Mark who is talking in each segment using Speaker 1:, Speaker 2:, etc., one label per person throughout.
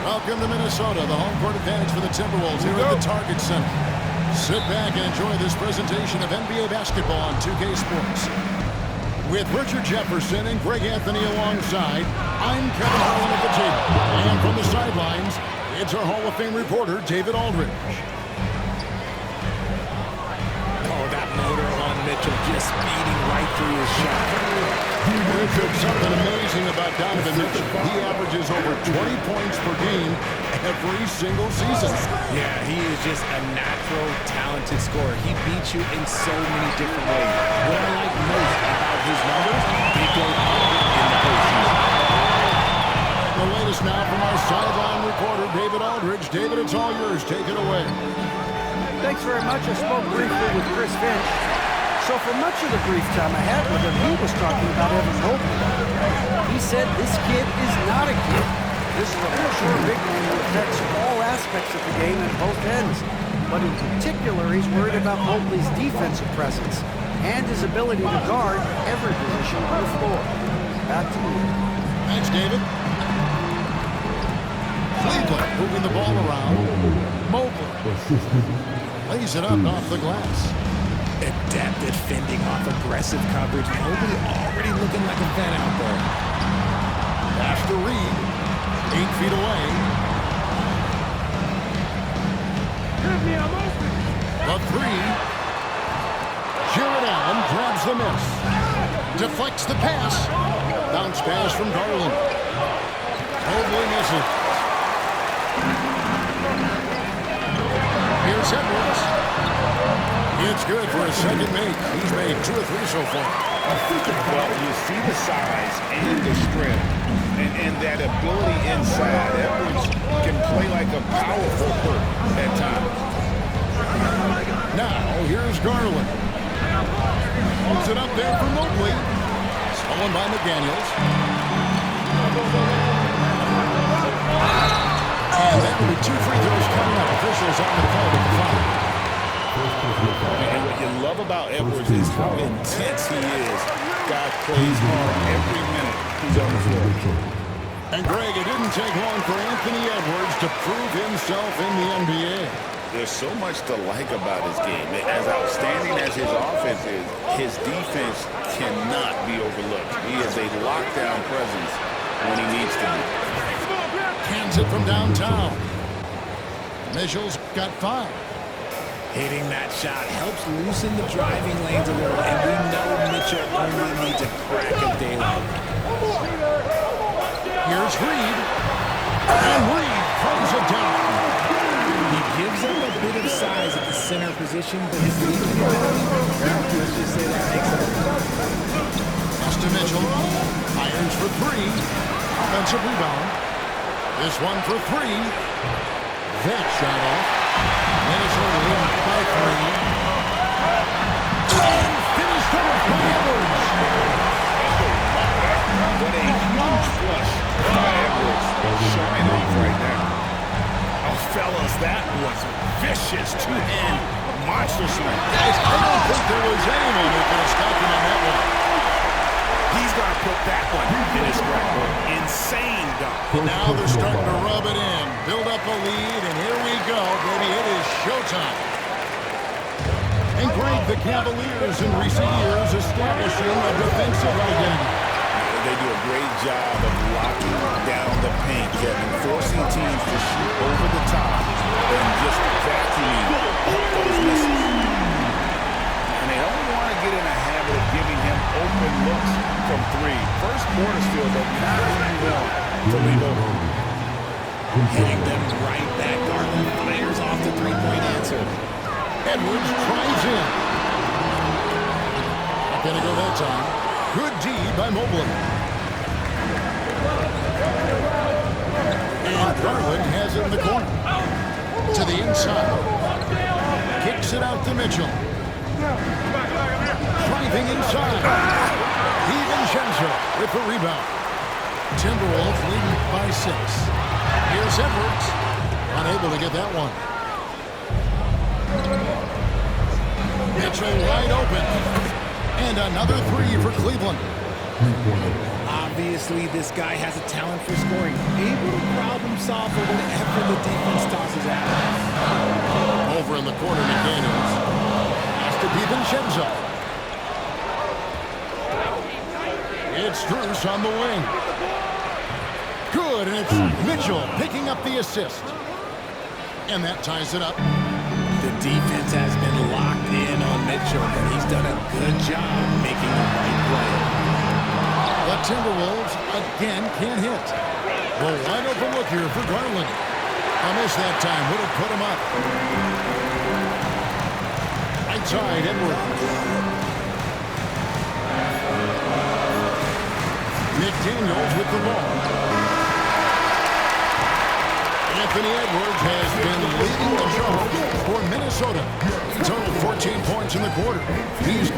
Speaker 1: Welcome to Minnesota, the home court advantage for the Timberwolves here at the Target Center. Sit back and enjoy this presentation of NBA basketball on 2K Sports. With Richard Jefferson and Greg Anthony alongside, I'm Kevin Harlan at the table. And from the sidelines, it's our Hall of Fame reporter, David Aldridge.
Speaker 2: Oh, that motor on Mitchell just speeding right through his shot.
Speaker 1: There's something amazing about Donovan Mitchell. He averages over 20 points per game every single season.
Speaker 2: Yeah, he is just a natural, talented scorer. He beats you in so many different ways. What I like most about his numbers, they go up in the postseason.
Speaker 1: The latest now from our sideline reporter, David Aldridge. David, it's all yours. Take it away.
Speaker 3: Thanks very much. I spoke briefly with Chris Finch. So for much of the brief time I had with him, he was talking about Evan Mobley. He said this kid is not a kid. This is a mature big man who affects all aspects of the game at both ends. But in particular, he's worried about Mobley's defensive presence and his ability to guard every position on the floor. Back to you.
Speaker 1: Thanks, David. Cleveland moving the ball around. Mobley lays it up off the glass.
Speaker 2: Adept at fending off aggressive coverage. Mobley already looking like a vet out there.
Speaker 1: Pass to Reed. 8 feet away. The three. Jared Allen grabs the miss. Deflects the pass. Bounce pass from Garland. Mobley misses. Here's Edwards. It's good for a second make. He's made 2 or 3 so far.
Speaker 4: Well, you see the size and the strength and that ability inside. Edwards can play like a power forward at times.
Speaker 1: Now, here's Garland. Holds it up there for Mobley. Stolen by McDaniels. And that will be 2 free throws coming up. Officials on the call with the foul.
Speaker 4: And what you love about Edwards is how intense he is. God plays hard every minute he's on the floor.
Speaker 1: And Greg, it didn't take long for Anthony Edwards to prove himself in the NBA.
Speaker 4: There's so much to like about his game. As outstanding as his offense is, his defense cannot be overlooked. He is a lockdown presence when he needs to be.
Speaker 1: Hands it from downtown. Mitchell's got 5.
Speaker 2: Hitting that shot helps loosen the driving lanes a little, and we know Mitchell only needs a crack of daylight.
Speaker 1: Here's Reed. And Reed throws it down.
Speaker 2: He gives up a bit of size at the center position, but his leaping ability, let's just say that makes up.
Speaker 1: Pass to Mitchell. Irons for 3. Offensive rebound. This one for 3. That shot off. Minnesota leading by 3. And finished off by Edwards.
Speaker 4: What a huge flush by Edwards. Showing off right now.
Speaker 2: Oh, fellas, that was vicious two-hand monster slam.
Speaker 1: Guys, I don't think there was anyone who could have stopped him on that one.
Speaker 2: He's going to put that one in his scrapbook. Insane dunk.
Speaker 1: Now they're starting to rub it in. Build up a lead, and here we go, baby. It is showtime. And Greg, the Cavaliers in recent years establishing a defensive identity.
Speaker 4: They do a great job of locking down the paint, Kevin, forcing teams to shoot over the top and just vacuuming up those misses. And they don't want to get in a habit of giving him open looks from 3. First quarters feel that not when you want to leave open.
Speaker 2: Hitting them right back. Garland fires off the three-point answer.
Speaker 1: Edwards drives in. Not going to go that time. Good D by Mobley. And Garland has it in the corner. To the inside. Kicks it out to Mitchell. Driving inside. DiVincenzo with the rebound. Timberwolves leading by 6. Here's Edwards. Unable to get that one. Mitchell wide open. And another 3 for Cleveland.
Speaker 2: Obviously, this guy has a talent for scoring. Able to problem solve for whatever the defense tosses at him.
Speaker 1: Over in the corner, McDaniels. Pass to DiVincenzo. It's Strus on the wing. Good, and it's Mitchell picking up the assist. And that ties it up.
Speaker 2: The defense has been locked in on Mitchell, but he's done a good job making the right play.
Speaker 1: The Timberwolves again can't hit. The wide open look here for Garland. A miss that time would have put him up. Right side, Edwards. McDaniels with the ball. Anthony Edwards has been leading the charge for Minnesota. Total 14 points in the quarter. He's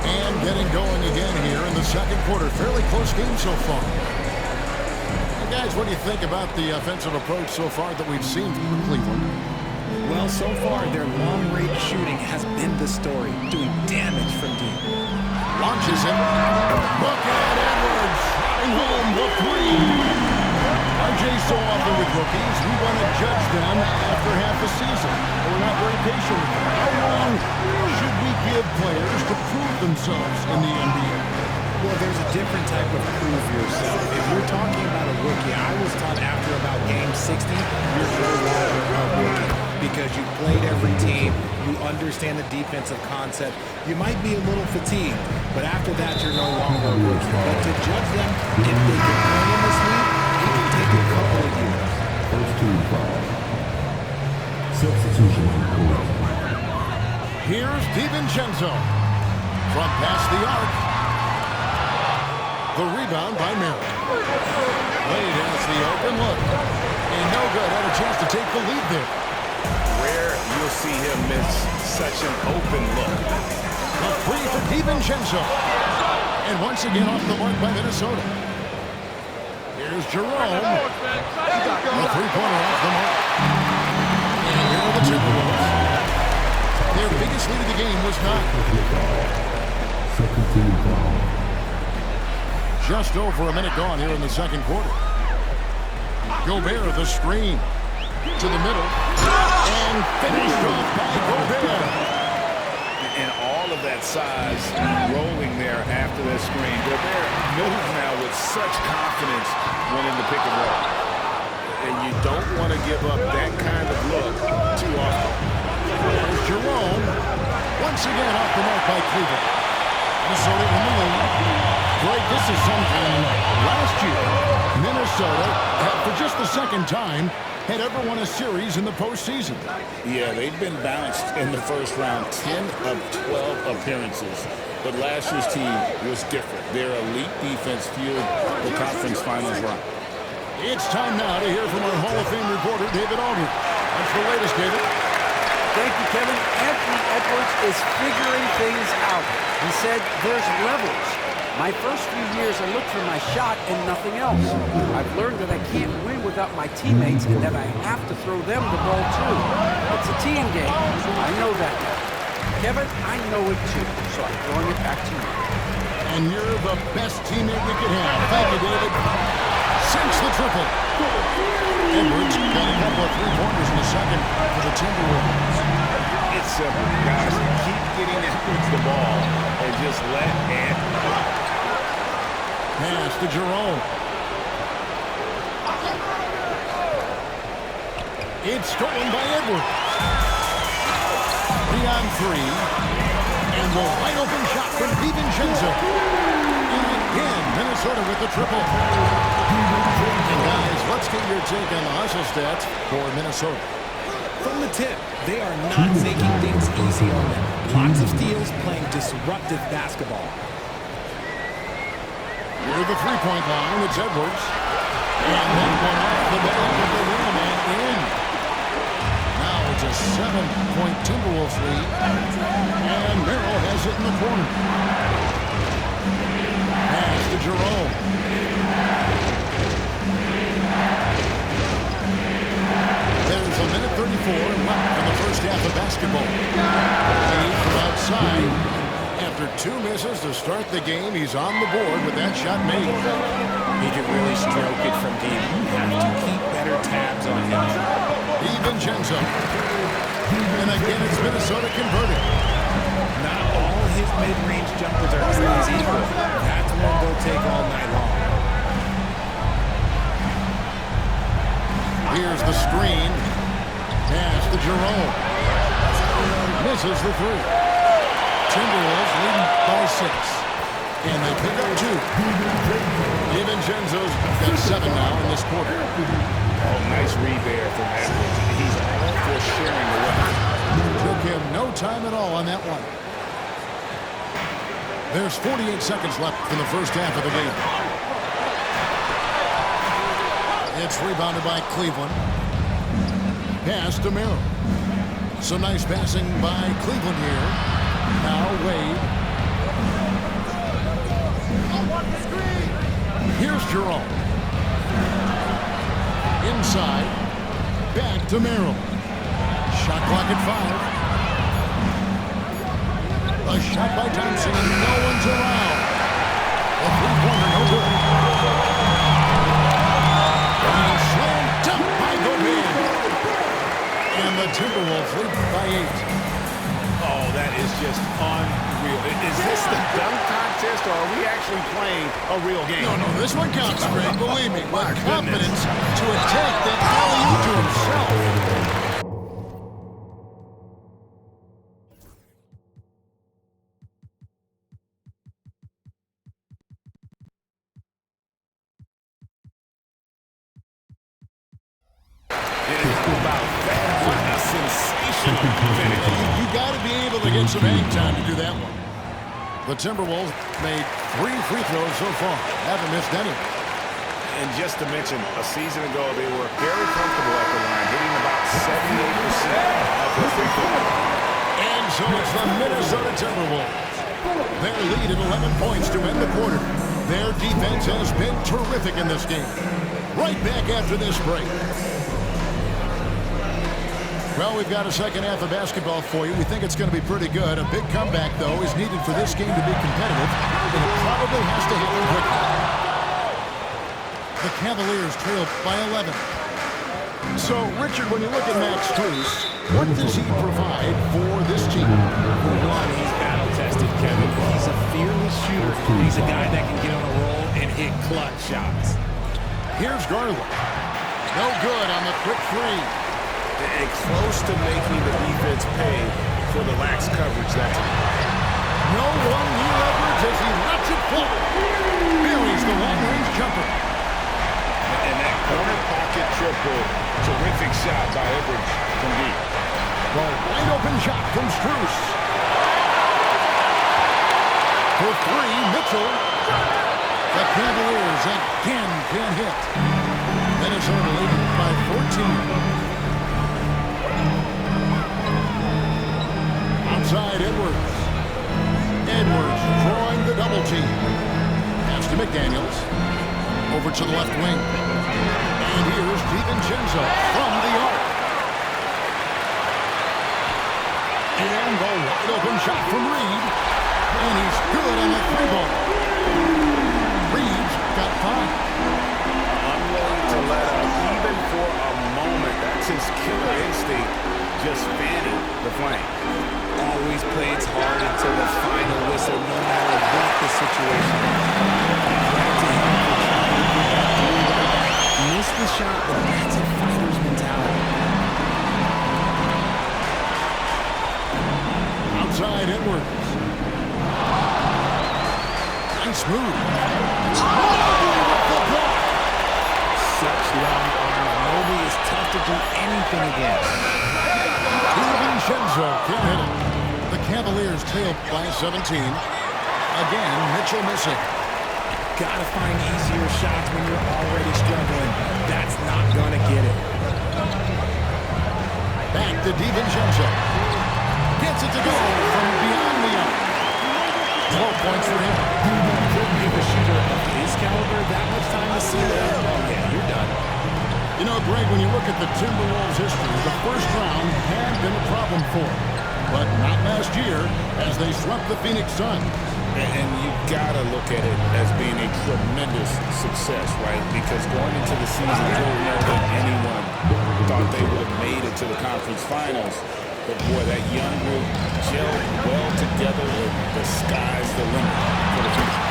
Speaker 1: and getting going again here in the second quarter. Fairly close game so far. Well, guys, what do you think about the offensive approach so far that we've seen from Cleveland?
Speaker 2: Well, so far, their long-range shooting has been the story, doing damage from deep.
Speaker 1: Launches it. Look at Edwards. Shotting home the three. RJ, so often with rookies, we want to judge them after half a season. We're not very patient. How long should we give players to prove themselves in the NBA?
Speaker 2: Well, there's a different type of prove yourself. If we're talking about a rookie, I was taught after about game 60, you're no longer a rookie because you played every team, you understand the defensive concept. You might be a little fatigued, but after that, you're no longer a rookie. But to judge them, if they can play in this league, it can take a couple of years.
Speaker 5: First team foul. Substitution.
Speaker 1: Here's DiVincenzo from past the arc. The rebound by Merritt. Wade has the open look. And no good. Had a chance to take the lead there.
Speaker 4: Rare you'll see him miss such an open look.
Speaker 1: A free for DiVincenzo. And once again off the mark by Minnesota. Here's Jerome. A three-pointer off the mark. And here are the Timberwolves. Their biggest lead of the game was not.
Speaker 5: Second team foul.
Speaker 1: Just over a minute gone here in the second quarter. Gobert, the screen to the middle. And finished off by Gobert.
Speaker 4: And all of that size rolling there after that screen. Gobert moves now with such confidence winning the pick and roll. And you don't want to give up that kind of look too often.
Speaker 1: There's Jerome. Once again off the mark by Cleveland. Minnesota in the lead. Greg, this is something last year. Minnesota, for just the second time, had ever won a series in the postseason.
Speaker 4: Yeah, they've been bounced in the first round, 10 of 12 appearances. But last year's team was different. Their elite defense fueled the conference finals run.
Speaker 1: It's time now to hear from our Hall of Fame reporter, David Aldridge. That's the latest, David.
Speaker 3: Thank you, Kevin. Anthony Edwards is figuring things out. He said there's levels. My first few years, I looked for my shot and nothing else. I've learned that I can't win without my teammates and that I have to throw them the ball too. It's a team game. I know that now. Kevin, I know it too, so I'm throwing it back to you.
Speaker 1: And you're the best teammate we could have. Thank you, David. Sinks the triple. Edwards got a couple of three-pointers in the second for the Timberwolves.
Speaker 4: It's simple, guys. Keep getting Edwards the ball and just let Anthony.
Speaker 1: Pass to Jerome. It's stolen by Edwards. 3 on 3. And the wide open shot from DiVincenzo. And again, Minnesota with the triple. And guys, let's get your take on the hustle stats for Minnesota.
Speaker 2: From the tip, they are not making things easy on them. Lots of steals, playing disruptive basketball.
Speaker 1: Near the three-point line, it's Edwards. And that one off the back of the rim and in. Now it's a 7-point Timberwolves lead. And Merrill has it in the corner. Pass to Jerome. There's a minute 34 left in the first half of basketball. Lead for start the game. He's on the board with that shot made.
Speaker 2: He can really stroke it from deep. You have to keep better tabs on him.
Speaker 1: DiVincenzo. And again, it's Minnesota converted.
Speaker 2: Not all his mid-range jumpers are created equal. That's one they'll take all night long.
Speaker 1: Here's the screen. Pass to Jerome. Misses the three. Timberwolves leading by 6. And they pick up 2. DiVincenzo's got 7 now in this quarter.
Speaker 4: Oh, nice read there from Edwards. He's all for sharing the weapon.
Speaker 1: Took him no time at all on that one. There's 48 seconds left in the first half of the game. It's rebounded by Cleveland. Pass to Merrill. Some nice passing by Cleveland here. Now Wade. Here's Jerome. Inside. Back to Merrill. Shot clock at 5. A shot by Thompson and no one's around. A three-pointer, no good. And slam dunk by Gobert. And the Timberwolves lead by 8.
Speaker 4: Oh, that is just unreal. Is this the dunk contest, or are we actually playing a real game?
Speaker 1: No, this one counts, Greg. Believe me. With confidence to attack that alley-oop to himself. You got to be able to get some hang time to do that one. The Timberwolves made 3 free throws so far. Haven't missed any.
Speaker 4: And just to mention, a season ago, they were very comfortable at the line, hitting about 78% of their free throws.
Speaker 1: And so it's the Minnesota Timberwolves. Their lead at 11 points to end the quarter. Their defense has been terrific in this game. Right back after this break. Well, we've got a second half of basketball for you. We think it's going to be pretty good. A big comeback, though, is needed for this game to be competitive, and it probably has to happen quickly. The Cavaliers trail by 11. So, Richard, when you look at Max Strus, what does he provide for this team?
Speaker 2: For one, he's battle-tested, Kevin. He's a fearless shooter. He's a guy that can get on a roll and hit clutch shots.
Speaker 1: Here's Garland. No good on the quick three.
Speaker 4: And close to making the defense pay for the lax coverage that time.
Speaker 1: No one-knee leverage as he lets it fall. Buries the long-range jumper.
Speaker 4: And that corner pocket triple, terrific shot by Edwards from deep.
Speaker 1: The wide-open shot from Strus. For 3, Mitchell. The Cavaliers again can't hit. Minnesota leading by 14. Outside Edwards. Edwards drawing the double team. Pass to McDaniels. Over to the left wing. And here's DiVincenzo from the arc. And the wide open shot from Reed. And he's good on the 3-ball. Reed's got 5.
Speaker 4: Unwilling to let up even for a moment. That's his killer instinct, just fanning the flame.
Speaker 2: Always plays hard until the final whistle, no matter what the situation. Missed the shot, but that's a fighter's mentality.
Speaker 1: Outside Edwards. Nice move.
Speaker 2: Such long arms. Mobley is tough to do anything against.
Speaker 1: DiVincenzo can't hit it. The Cavaliers trail by 17. Again, Mitchell missing.
Speaker 2: Gotta find easier shots when you're already struggling. That's not gonna get it.
Speaker 1: Back to DiVincenzo. Gets it to go from beyond the arc. 12 points for him.
Speaker 2: Couldn't give a shooter of his caliber that much time to see that. Oh yeah, you're done.
Speaker 1: You know, Greg, when you look at the Timberwolves' history, the first round had been a problem for them. But not last year, as they swept the Phoenix Suns.
Speaker 4: And you got to look at it as being a tremendous success, right? Because going into the season, I don't know that anyone thought they would have made it to the conference finals. But, boy, that young group gelled well together, and the sky's the limit for the future.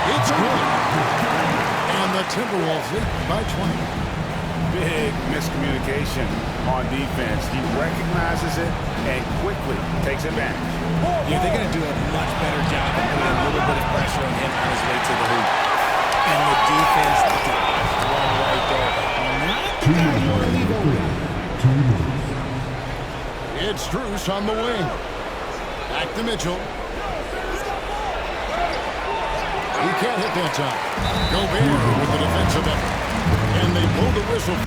Speaker 1: It's good. And the Timberwolves lead by 20.
Speaker 4: Big miscommunication on defense. He recognizes it and quickly takes advantage.
Speaker 2: Yeah, they're going to do a much better job of putting a little bit of pressure on him on his way to the hoop. And the defense dodged one right there. Not the guy you want to leave open.
Speaker 1: It's Strus on the wing. Back to Mitchell. He can't hit that time. Gobert with the defensive effort. And they blow the whistle.